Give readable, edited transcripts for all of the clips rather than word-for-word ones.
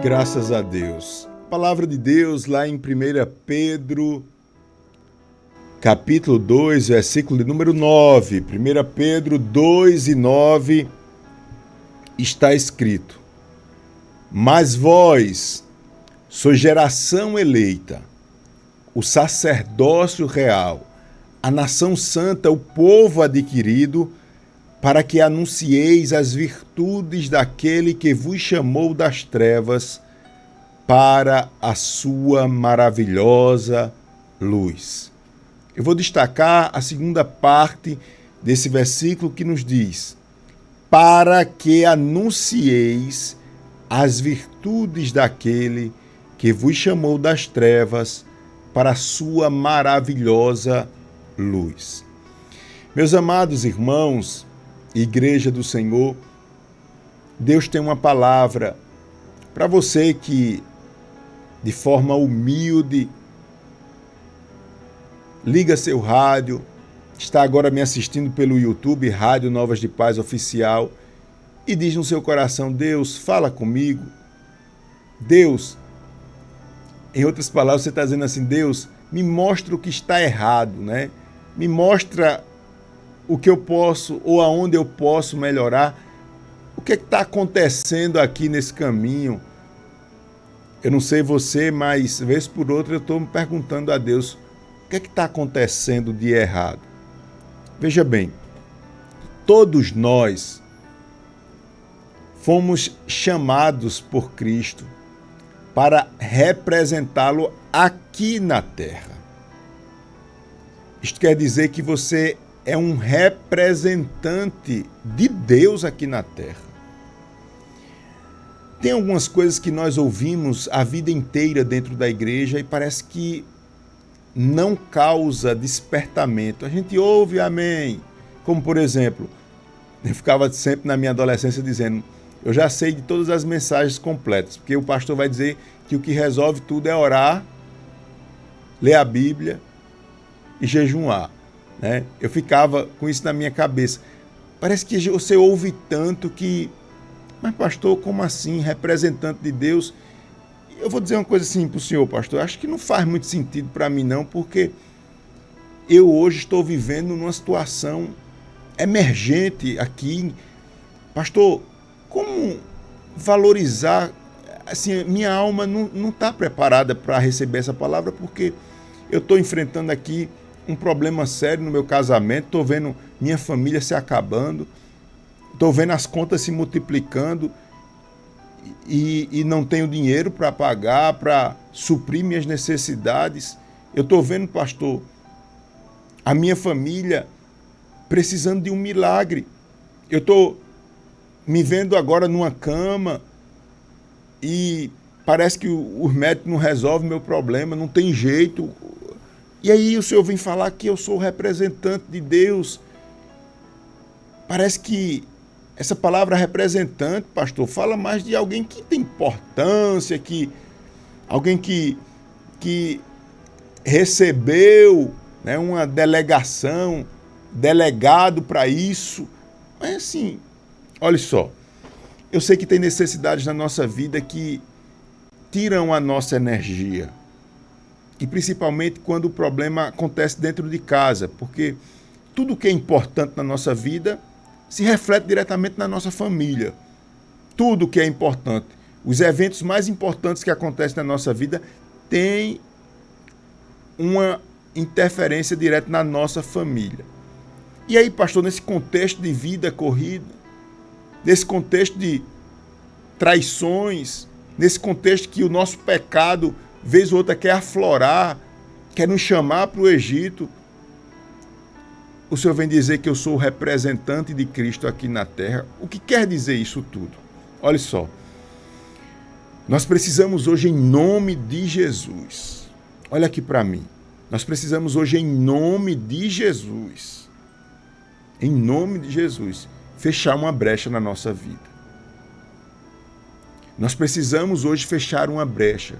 Graças a Deus. A palavra de Deus lá em 1 Pedro, capítulo 2, versículo de número 9. 1 Pedro 2 e 9 está escrito: Mas vós sois geração eleita, o sacerdócio real, a nação santa, o povo adquirido, para que anuncieis as virtudes daquele que vos chamou das trevas para a sua maravilhosa luz. Eu vou destacar a segunda parte desse versículo que nos diz: para que anuncieis as virtudes daquele que vos chamou das trevas para a sua maravilhosa luz. Meus amados irmãos, Igreja do Senhor, Deus tem uma palavra para você que, de forma humilde, liga seu rádio, está agora me assistindo pelo YouTube, Rádio Novas de Paz Oficial, e diz no seu coração: Deus, fala comigo. Deus, em outras palavras, você está dizendo assim: Deus, me mostra o que está errado, né? Me mostra o que eu posso ou aonde eu posso melhorar. O que está acontecendo aqui nesse caminho? Eu não sei você, mas vez por outra eu estou me perguntando a Deus: o que está acontecendo de errado? Veja bem, todos nós fomos chamados por Cristo para representá-lo aqui na terra. Isto quer dizer que você é um representante de Deus aqui na terra. Tem algumas coisas que nós ouvimos a vida inteira dentro da igreja e parece que não causa despertamento. A gente ouve amém. Como, por exemplo, eu ficava sempre na minha adolescência dizendo: eu já sei de todas as mensagens completas, porque o pastor vai dizer que o que resolve tudo é orar, ler a Bíblia e jejuar. Né? Eu ficava com isso na minha cabeça. Parece que você ouve tanto que... Mas pastor, como assim? Representante de Deus? Eu vou dizer uma coisa assim para o senhor, pastor. Acho que não faz muito sentido para mim não, porque eu hoje estou vivendo numa situação emergente aqui. Pastor, como valorizar? Assim, minha alma não está preparada para receber essa palavra, porque eu estou enfrentando aqui um problema sério no meu casamento, estou vendo minha família se acabando, estou vendo as contas se multiplicando e não tenho dinheiro para pagar, para suprir minhas necessidades. Eu estou vendo, pastor, a minha família precisando de um milagre. Eu estou me vendo agora numa cama e parece que os médicos não resolvem meu problema, não tem jeito. E aí o senhor vem falar que eu sou o representante de Deus. Parece que essa palavra representante, pastor, fala mais de alguém que tem importância, alguém que recebeu, né, uma delegação, delegado para isso. Mas assim, olha só, eu sei que tem necessidades na nossa vida que tiram a nossa energia. E principalmente quando o problema acontece dentro de casa, porque tudo que é importante na nossa vida se reflete diretamente na nossa família. Tudo que é importante. Os eventos mais importantes que acontecem na nossa vida têm uma interferência direta na nossa família. E aí, pastor, nesse contexto de vida corrida, nesse contexto de traições, nesse contexto que o nosso pecado, vez ou outra, quer aflorar, quer nos chamar para o Egito, o Senhor vem dizer que eu sou o representante de Cristo aqui na terra. O que quer dizer isso tudo? Olha só, nós precisamos hoje, em nome de Jesus, olha aqui para mim, nós precisamos hoje, em nome de Jesus, fechar uma brecha na nossa vida. Nós precisamos hoje fechar uma brecha.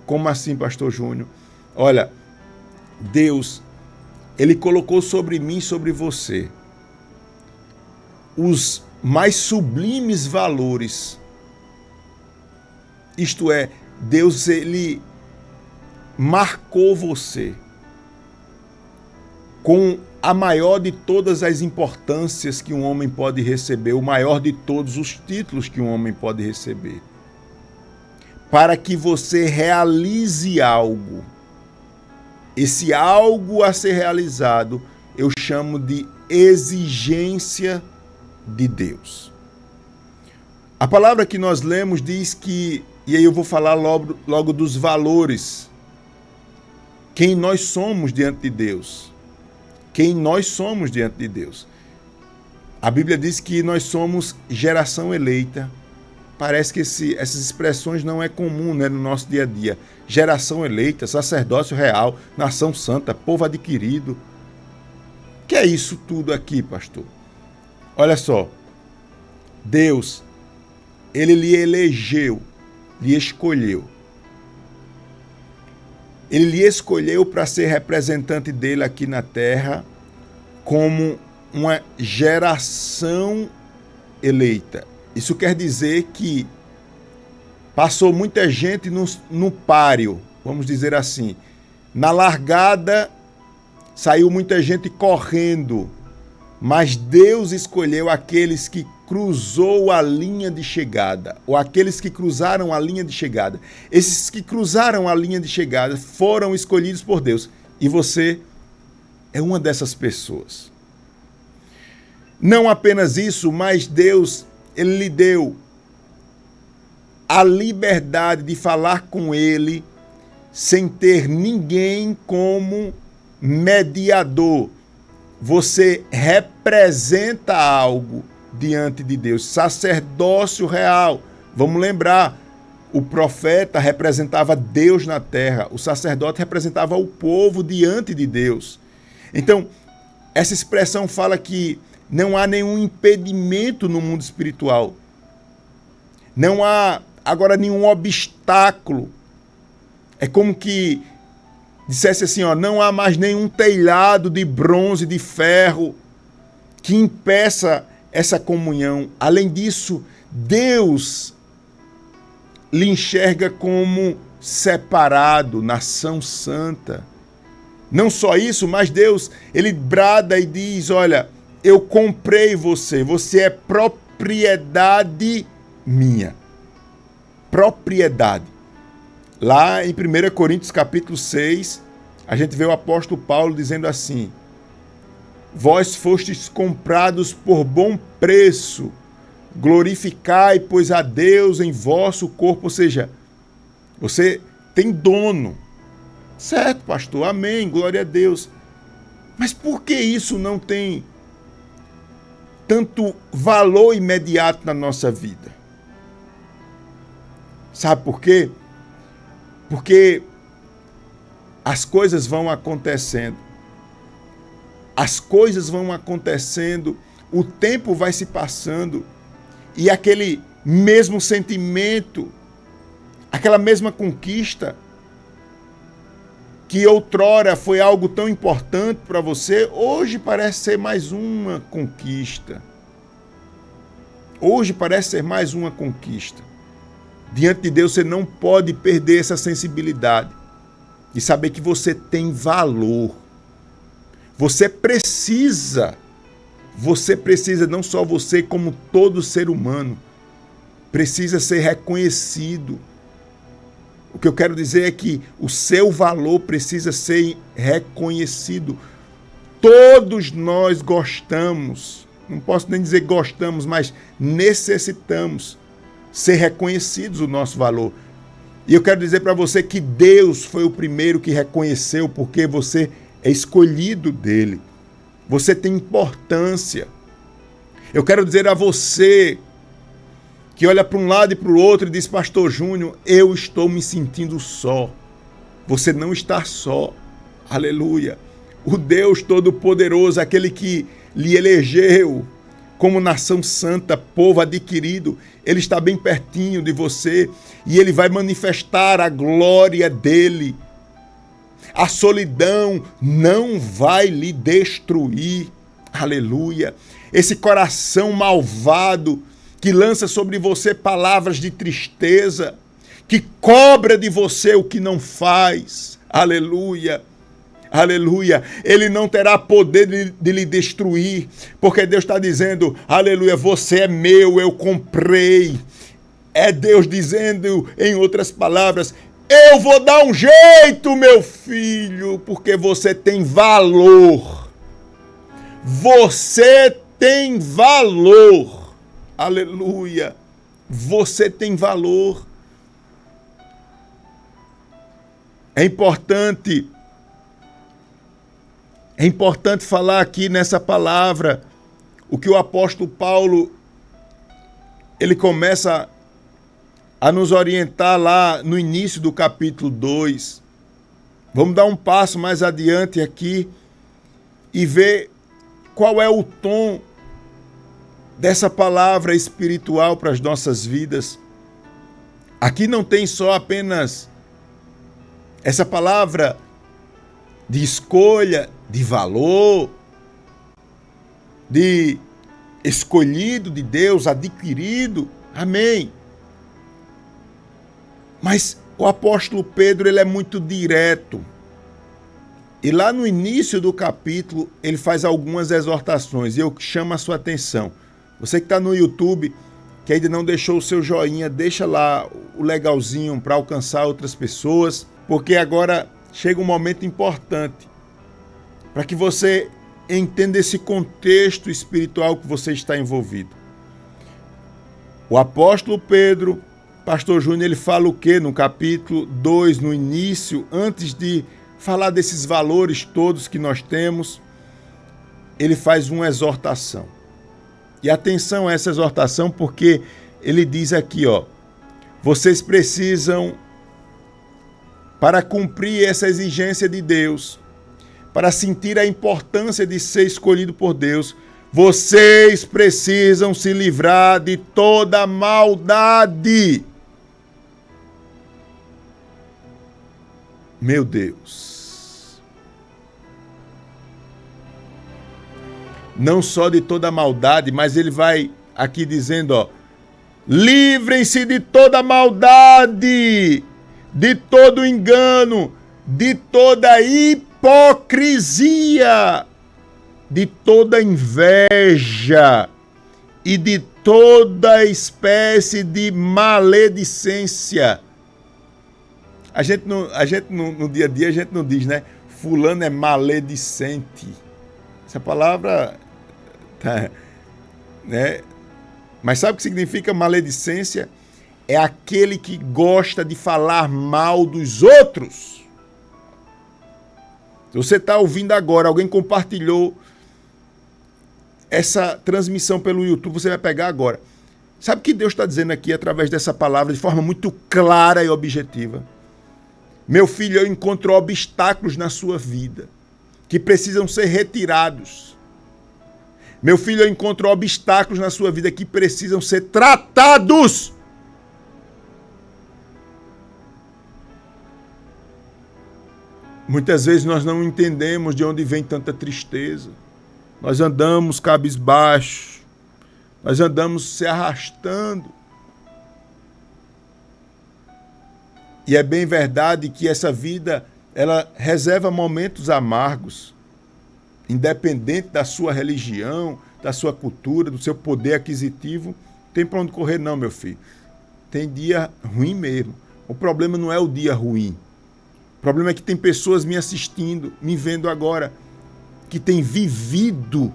Como assim, pastor Júnior? Olha, Deus, Ele colocou sobre mim e sobre você os mais sublimes valores Isto é, Deus, ele marcou você com a maior de todas as importâncias que um homem pode receber, o maior de todos os títulos que um homem pode receber, para que você realize algo. Esse algo a ser realizado, eu chamo de exigência de Deus. A palavra que nós lemos diz que, e aí eu vou falar logo dos valores, quem nós somos diante de Deus. Quem nós somos diante de Deus. A Bíblia diz que nós somos geração eleita. Parece que essas expressões não é comum, né, no nosso dia a dia. Geração eleita, sacerdócio real, nação santa, povo adquirido. O que é isso tudo aqui, pastor? Olha só. Deus, ele lhe elegeu, lhe escolheu. Ele lhe escolheu para ser representante dele aqui na terra como uma geração eleita. Isso quer dizer que passou muita gente no páreo, vamos dizer assim. Na largada, saiu muita gente correndo, mas Deus escolheu aqueles que cruzou a linha de chegada, ou aqueles que cruzaram a linha de chegada. Esses que cruzaram a linha de chegada foram escolhidos por Deus. E você é uma dessas pessoas. Não apenas isso, mas Deus, ele lhe deu a liberdade de falar com ele sem ter ninguém como mediador. Você representa algo diante de Deus. Sacerdócio real. Vamos lembrar, o profeta representava Deus na terra, o sacerdote representava o povo diante de Deus. Então, essa expressão fala que não há nenhum impedimento no mundo espiritual. Não há agora nenhum obstáculo. É como que dissesse assim, ó, não há mais nenhum telhado de bronze, de ferro, que impeça essa comunhão. Além disso, Deus lhe enxerga como separado, nação santa. Não só isso, mas Deus, ele brada e diz, olha, eu comprei você, você é propriedade minha. Propriedade. Lá em 1 Coríntios capítulo 6, a gente vê o apóstolo Paulo dizendo assim, vós fostes comprados por bom preço, glorificai, pois, a Deus em vosso corpo. Ou seja, você tem dono. Certo, pastor, amém, glória a Deus. Mas por que isso não tem tanto valor imediato na nossa vida? Sabe por quê? Porque as coisas vão acontecendo. As coisas vão acontecendo, o tempo vai se passando e aquele mesmo sentimento, aquela mesma conquista que outrora foi algo tão importante para você, hoje parece ser mais uma conquista. Hoje parece ser mais uma conquista. Diante de Deus você não pode perder essa sensibilidade de saber que você tem valor. Você precisa, não só você, como todo ser humano, precisa ser reconhecido. O que eu quero dizer é que o seu valor precisa ser reconhecido. Todos nós gostamos, não posso nem dizer gostamos, mas necessitamos ser reconhecidos o nosso valor. E eu quero dizer para você que Deus foi o primeiro que reconheceu, porque você é escolhido dele. Você tem importância. Eu quero dizer a você que olha para um lado e para o outro e diz, pastor Júnior, eu estou me sentindo só. Você não está só. Aleluia. O Deus Todo-Poderoso, aquele que lhe elegeu como nação santa, povo adquirido, ele está bem pertinho de você e ele vai manifestar a glória dele. A solidão não vai lhe destruir. Aleluia. Esse coração malvado que lança sobre você palavras de tristeza, que cobra de você o que não faz. Aleluia. Aleluia, ele não terá poder de lhe destruir, porque Deus está dizendo, aleluia, você é meu, eu comprei. É Deus dizendo, em outras palavras, eu vou dar um jeito, meu filho, porque você tem valor. Você tem valor. Aleluia, você tem valor. É importante falar aqui nessa palavra o que o apóstolo Paulo ele começa a nos orientar lá no início do capítulo 2. Vamos dar um passo mais adiante aqui e ver qual é o tom dessa palavra espiritual para as nossas vidas. Aqui não tem só apenas essa palavra de escolha, de valor, de escolhido de Deus, adquirido. Amém. Mas o apóstolo Pedro, ele é muito direto. E lá no início do capítulo, ele faz algumas exortações. E eu chamo a sua atenção. Você que está no YouTube, que ainda não deixou o seu joinha, deixa lá o legalzinho para alcançar outras pessoas. Porque agora chega um momento importante para que você entenda esse contexto espiritual que você está envolvido. O apóstolo Pedro, pastor Júnior, ele fala o quê? No capítulo 2, no início, antes de falar desses valores todos que nós temos, ele faz uma exortação. E atenção a essa exortação, porque ele diz aqui, vocês precisam, para cumprir essa exigência de Deus, para sentir a importância de ser escolhido por Deus, vocês precisam se livrar de toda maldade. Meu Deus. Não só de toda maldade, mas ele vai aqui dizendo, livrem-se de toda maldade, de todo engano, de toda hipocrisia, de toda inveja e de toda espécie de maledicência. A gente no dia a dia a gente não diz, né? Fulano é maledicente. Essa palavra, né? Mas sabe o que significa maledicência? É aquele que gosta de falar mal dos outros. Se você está ouvindo agora, alguém compartilhou essa transmissão pelo YouTube, você vai pegar agora. Sabe o que Deus está dizendo aqui através dessa palavra de forma muito clara e objetiva? Meu filho, eu encontro obstáculos na sua vida que precisam ser retirados. Meu filho, eu encontro obstáculos na sua vida que precisam ser tratados. Muitas vezes nós não entendemos de onde vem tanta tristeza. Nós andamos cabisbaixo. Nós andamos se arrastando. E é bem verdade que essa vida, ela reserva momentos amargos. Independente da sua religião, da sua cultura, do seu poder aquisitivo, não tem para onde correr não, meu filho. Tem dia ruim mesmo. O problema não é o dia ruim. O problema é que tem pessoas me assistindo, me vendo agora, que têm vivido.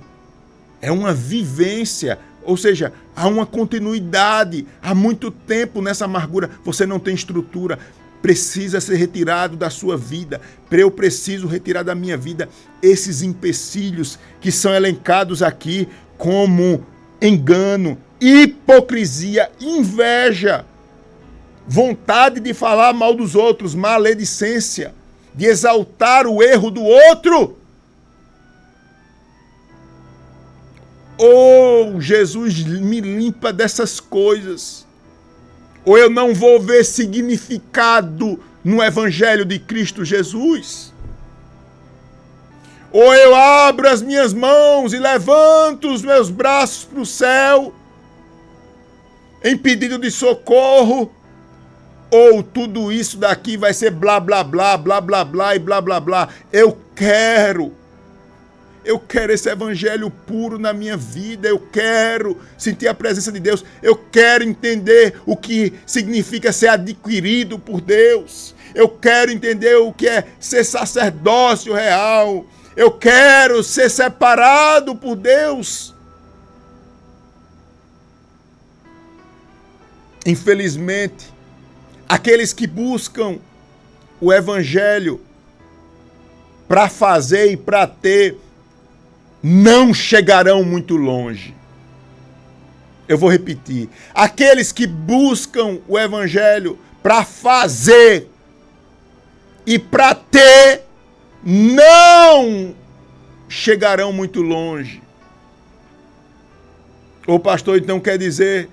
É uma vivência, ou seja, há uma continuidade. Há muito tempo nessa amargura. Você não tem estrutura. Precisa ser retirado da sua vida. Eu preciso retirar da minha vida esses empecilhos que são elencados aqui como engano, hipocrisia, inveja, vontade de falar mal dos outros, maledicência, de exaltar o erro do outro. Oh, Jesus, me limpa dessas coisas. Ou eu não vou ver significado no Evangelho de Cristo Jesus. Ou eu abro as minhas mãos e levanto os meus braços para o céu, em pedido de socorro, ou tudo isso daqui vai ser blá, blá, blá, blá, blá, blá e blá, blá, blá. Eu quero esse evangelho puro na minha vida, eu quero sentir a presença de Deus, eu quero entender o que significa ser adquirido por Deus, eu quero entender o que é ser sacerdócio real, eu quero ser separado por Deus. Infelizmente, aqueles que buscam o evangelho para fazer e para ter, não chegarão muito longe. Eu vou repetir. Aqueles que buscam o evangelho para fazer e para ter, não chegarão muito longe. O pastor, então, quer dizer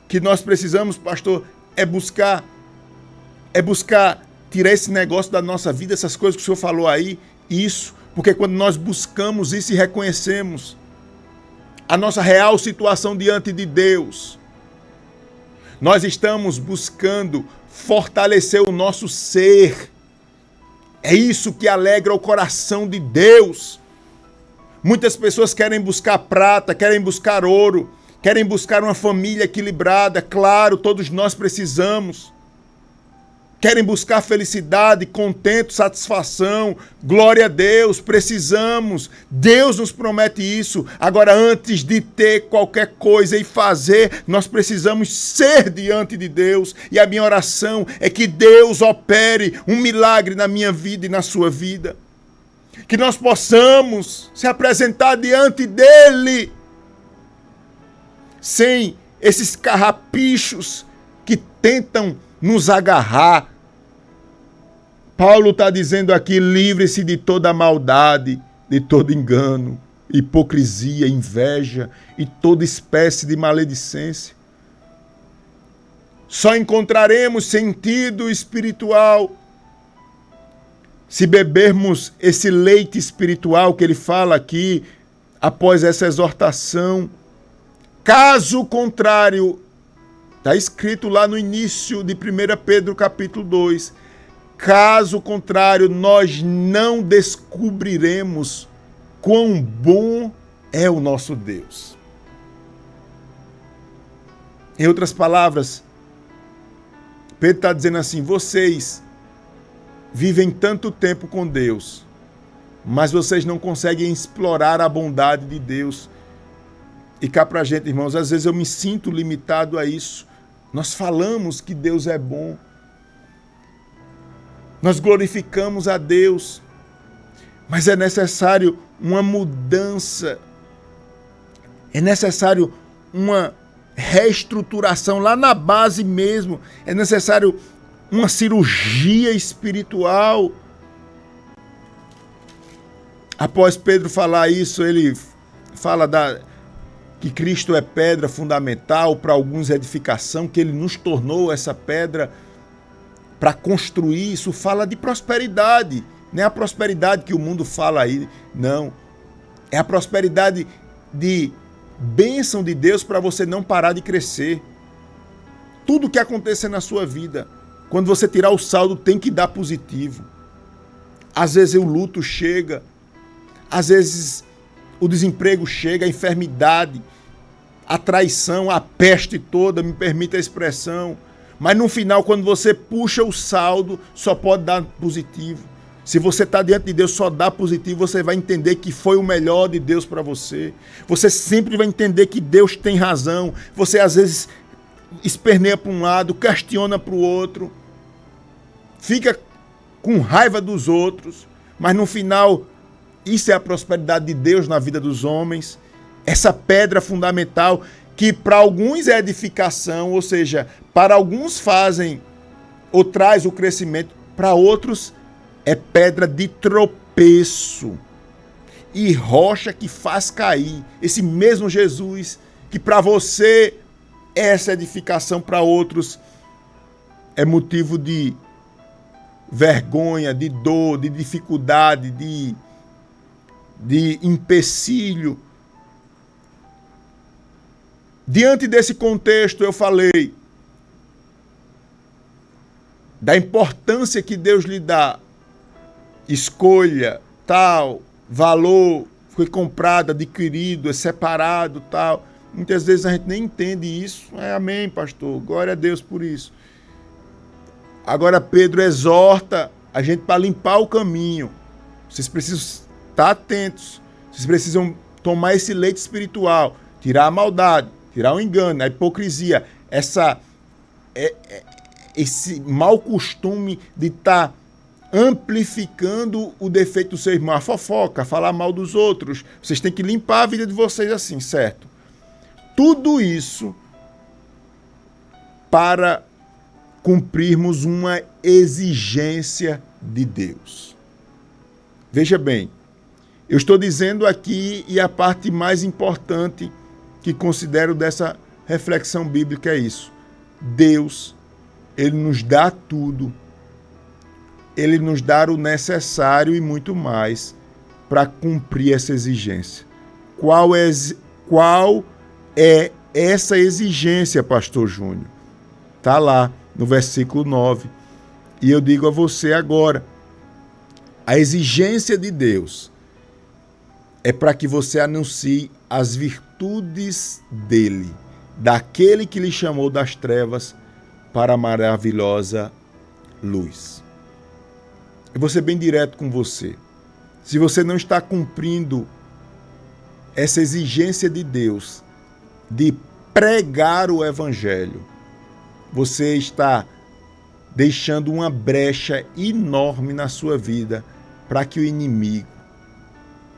que nós precisamos, pastor, é buscar tirar esse negócio da nossa vida, essas coisas que o senhor falou aí, isso. Porque quando nós buscamos isso e reconhecemos a nossa real situação diante de Deus, nós estamos buscando fortalecer o nosso ser. É isso que alegra o coração de Deus. Muitas pessoas querem buscar prata, querem buscar ouro, querem buscar uma família equilibrada. Claro, todos nós precisamos. Querem buscar felicidade, contento, satisfação, glória a Deus, precisamos. Deus nos promete isso. Agora, antes de ter qualquer coisa e fazer, nós precisamos ser diante de Deus. E a minha oração é que Deus opere um milagre na minha vida e na sua vida. Que nós possamos se apresentar diante dEle, sem esses carrapichos que tentam nos agarrar. Paulo está dizendo aqui, livre-se de toda maldade, de todo engano, hipocrisia, inveja e toda espécie de maledicência. Só encontraremos sentido espiritual se bebermos esse leite espiritual que ele fala aqui, após essa exortação. Caso contrário, está escrito lá no início de 1 Pedro capítulo 2, caso contrário, nós não descobriremos quão bom é o nosso Deus. Em outras palavras, Pedro está dizendo assim, vocês vivem tanto tempo com Deus, mas vocês não conseguem explorar a bondade de Deus. E cá pra gente, irmãos, às vezes eu me sinto limitado a isso. Nós falamos que Deus é bom, nós glorificamos a Deus, mas é necessário uma mudança, é necessário uma reestruturação lá na base mesmo, é necessário uma cirurgia espiritual. Após Pedro falar isso, ele fala que Cristo é pedra fundamental, para alguns edificação, que ele nos tornou essa pedra para construir. Isso fala de prosperidade, não é a prosperidade que o mundo fala aí, não. É a prosperidade de bênção de Deus para você não parar de crescer. Tudo que acontecer na sua vida, quando você tirar o saldo, tem que dar positivo. Às vezes o luto chega, às vezes o desemprego chega, a enfermidade, a traição, a peste toda, me permita a expressão. Mas no final, quando você puxa o saldo, só pode dar positivo. Se você está diante de Deus, só dá positivo, você vai entender que foi o melhor de Deus para você. Você sempre vai entender que Deus tem razão. Você às vezes esperneia para um lado, questiona para o outro, fica com raiva dos outros, mas no final, isso é a prosperidade de Deus na vida dos homens. Essa pedra fundamental que para alguns é edificação, ou seja, para alguns fazem ou traz o crescimento, para outros é pedra de tropeço e rocha que faz cair. Esse mesmo Jesus que para você essa edificação, para outros é motivo de vergonha, de dor, de dificuldade, de empecilho. Diante desse contexto, eu falei, da importância que Deus lhe dá, escolha, tal, valor, foi comprado, adquirido, é separado, tal. Muitas vezes a gente nem entende isso. Amém, pastor, glória a Deus por isso. Agora Pedro exorta a gente para limpar o caminho. Vocês precisam estar atentos, vocês precisam tomar esse leite espiritual, tirar a maldade, tirar o engano, a hipocrisia, esse mau costume de estar amplificando o defeito do seu irmão, a fofoca, falar mal dos outros. Vocês têm que limpar a vida de vocês assim, certo? Tudo isso para cumprirmos uma exigência de Deus. Veja bem, eu estou dizendo aqui, e a parte mais importante que considero dessa reflexão bíblica é isso. Deus, Ele nos dá tudo, Ele nos dá o necessário e muito mais para cumprir essa exigência. Qual é essa exigência, pastor Júnior? Está lá no versículo 9. E eu digo a você agora, a exigência de Deus é para que você anuncie as virtudes dele, daquele que lhe chamou das trevas para a maravilhosa luz. Eu vou ser bem direto com você. Se você não está cumprindo essa exigência de Deus de pregar o evangelho, você está deixando uma brecha enorme na sua vida para que o inimigo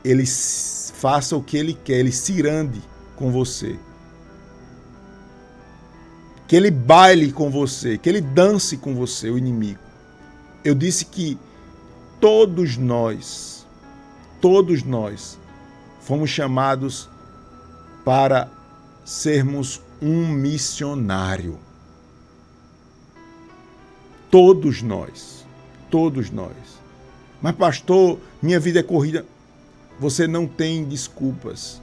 ele faça o que ele quer, ele cirande com você. Que ele baile com você, que ele dance com você, o inimigo. Eu disse que todos nós fomos chamados para sermos um missionário. Todos nós. Mas pastor, minha vida é corrida. Você não tem desculpas.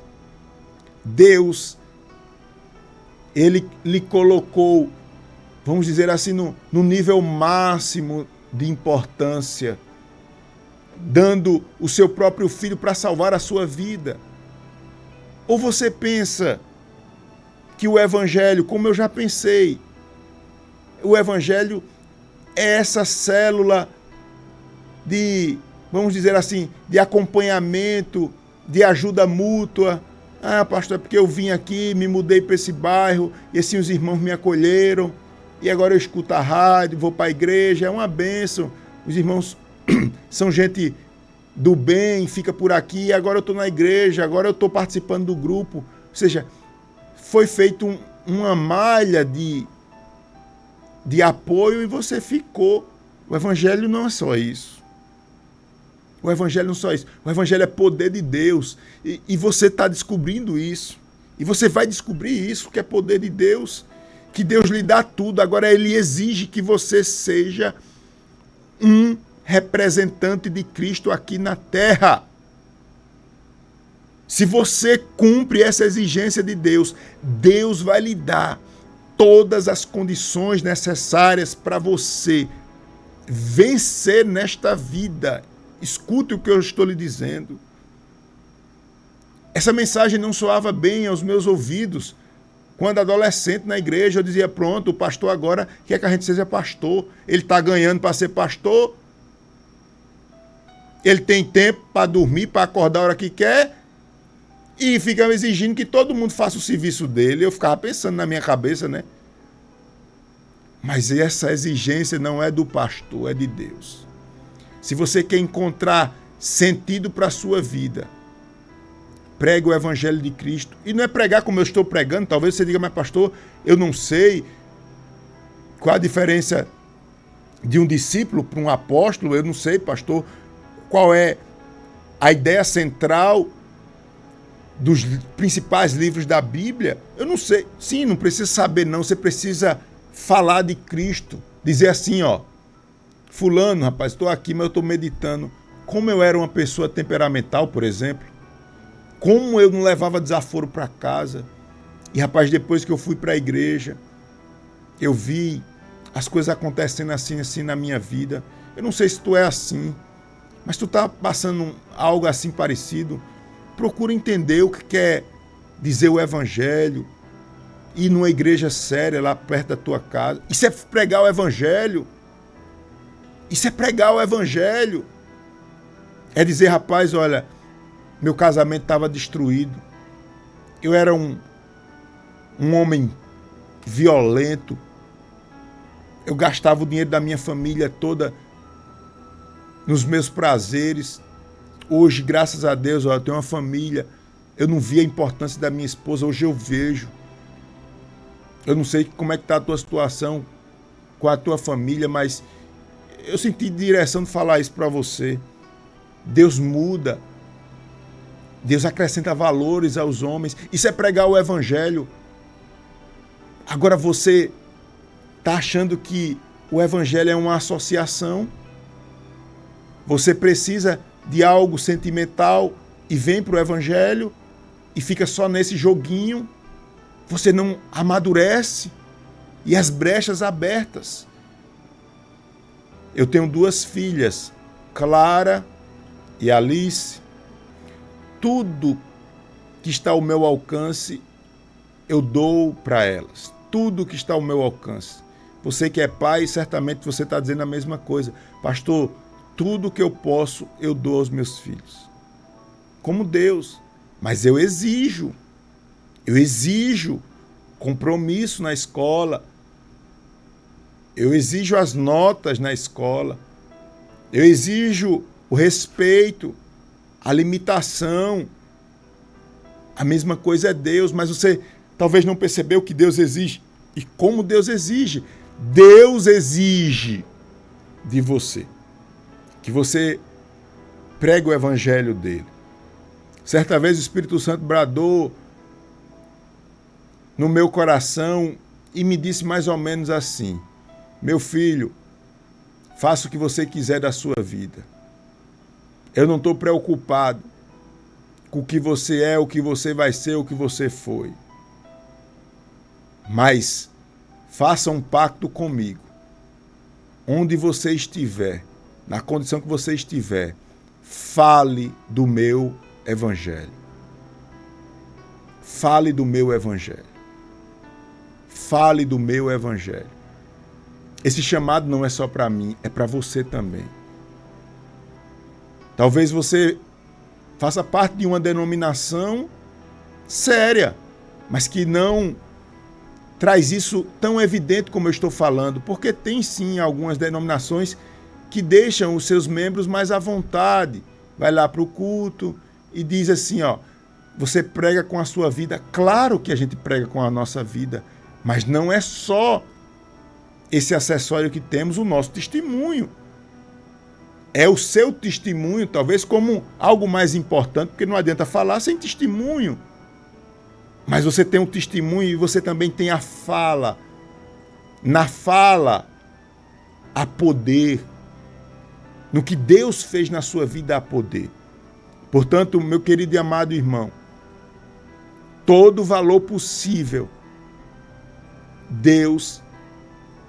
Deus, Ele lhe colocou, vamos dizer assim, no nível máximo de importância, dando o seu próprio filho para salvar a sua vida. Ou você pensa que o evangelho, como eu já pensei, o evangelho é essa célula de, vamos dizer assim, de acompanhamento, de ajuda mútua. Pastor, é porque eu vim aqui, me mudei para esse bairro, e assim os irmãos me acolheram, e agora eu escuto a rádio, vou para a igreja, é uma bênção. Os irmãos são gente do bem, fica por aqui, agora eu estou na igreja, agora eu estou participando do grupo. Ou seja, foi feito uma malha de apoio e você ficou. O evangelho não é só isso. O evangelho não é só isso. O evangelho é poder de Deus. E você está descobrindo isso. E você vai descobrir isso, que é poder de Deus. Que Deus lhe dá tudo. Agora Ele exige que você seja um representante de Cristo aqui na terra. Se você cumpre essa exigência de Deus, Deus vai lhe dar todas as condições necessárias para você vencer nesta vida. Escute o que eu estou lhe dizendo. Essa mensagem não soava bem aos meus ouvidos. Quando adolescente na igreja, eu dizia, pronto, o pastor agora quer que a gente seja pastor. Ele está ganhando para ser pastor. Ele tem tempo para dormir, para acordar a hora que quer. E fica exigindo que todo mundo faça o serviço dele. Eu ficava pensando na minha cabeça, né? Mas essa exigência não é do pastor, é de Deus. Se você quer encontrar sentido para a sua vida, pregue o evangelho de Cristo. E não é pregar como eu estou pregando. Talvez você diga, mas pastor, eu não sei qual a diferença de um discípulo para um apóstolo. Eu não sei, pastor, qual é a ideia central dos principais livros da Bíblia. Eu não sei. Sim, não precisa saber não. Você precisa falar de Cristo. Dizer assim, ó, fulano, rapaz, estou aqui, mas eu estou meditando. Como eu era uma pessoa temperamental, por exemplo. Como eu não levava desaforo para casa. E, rapaz, depois que eu fui para a igreja, eu vi as coisas acontecendo assim na minha vida. Eu não sei se tu é assim, mas tu tá passando algo assim parecido. Procura entender o que quer dizer o evangelho. Ir numa igreja séria lá perto da tua casa. Isso é pregar o evangelho. Isso é pregar o evangelho. É dizer, rapaz, olha, meu casamento estava destruído. Eu era um homem violento. Eu gastava o dinheiro da minha família toda nos meus prazeres. Hoje, graças a Deus, eu tenho uma família. Eu não via a importância da minha esposa. Hoje eu vejo. Eu não sei como é que está a tua situação com a tua família, mas eu senti direção de falar isso para você. Deus muda. Deus acrescenta valores aos homens. Isso é pregar o evangelho. Agora você está achando que o evangelho é uma associação? Você precisa de algo sentimental e vem para o evangelho e fica só nesse joguinho? Você não amadurece e as brechas abertas. Eu tenho 2 filhas, Clara e Alice. Tudo que está ao meu alcance, eu dou para elas. Tudo que está ao meu alcance. Você que é pai, certamente você está dizendo a mesma coisa. Pastor, tudo que eu posso, eu dou aos meus filhos. Como Deus. Mas eu exijo compromisso na escola. Eu exijo as notas na escola. Eu exijo o respeito, a limitação. A mesma coisa é Deus, mas você talvez não percebeu que Deus exige. E como Deus exige? Deus exige de você que você pregue o evangelho dele. Certa vez o Espírito Santo bradou no meu coração e me disse mais ou menos assim: meu filho, faça o que você quiser da sua vida. Eu não estou preocupado com o que você é, o que você vai ser, o que você foi. Mas faça um pacto comigo. Onde você estiver, na condição que você estiver, fale do meu evangelho. Fale do meu evangelho. Fale do meu evangelho. Esse chamado não é só para mim, é para você também. Talvez você faça parte de uma denominação séria, mas que não traz isso tão evidente como eu estou falando, porque tem sim algumas denominações que deixam os seus membros mais à vontade. Vai lá para o culto e diz assim, ó, você prega com a sua vida. Claro que a gente prega com a nossa vida, mas não é só esse acessório que temos, o nosso testemunho. É o seu testemunho, talvez como algo mais importante, porque não adianta falar sem testemunho. Mas você tem um testemunho e você também tem a fala. Na fala, há poder. No que Deus fez na sua vida, há poder. Portanto, meu querido e amado irmão, todo o valor possível, Deus,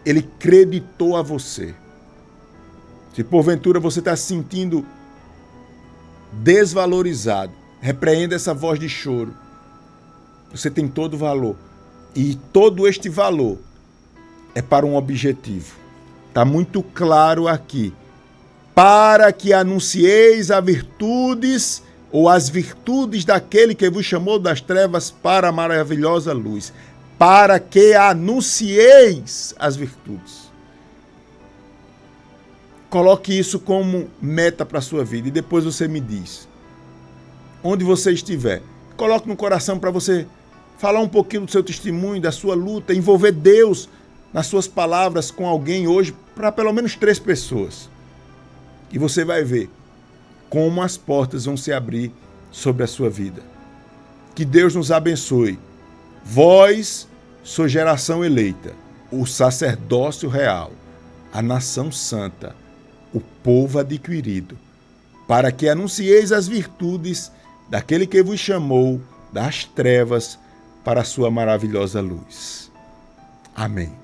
Ele creditou a você. Se porventura você está se sentindo desvalorizado, repreenda essa voz de choro. Você tem todo o valor. E todo este valor é para um objetivo. Está muito claro aqui. Para que anuncieis as virtudes ou as virtudes daquele que vos chamou das trevas para a maravilhosa luz. Para que anuncieis as virtudes. Coloque isso como meta para a sua vida e depois você me diz. Onde você estiver, coloque no coração para você falar um pouquinho do seu testemunho, da sua luta, envolver Deus nas suas palavras com alguém hoje, para pelo menos 3 pessoas. E você vai ver como as portas vão se abrir sobre a sua vida. Que Deus nos abençoe. Vós sois geração eleita, o sacerdócio real, a nação santa, o povo adquirido, para que anuncieis as virtudes daquele que vos chamou das trevas para a sua maravilhosa luz. Amém.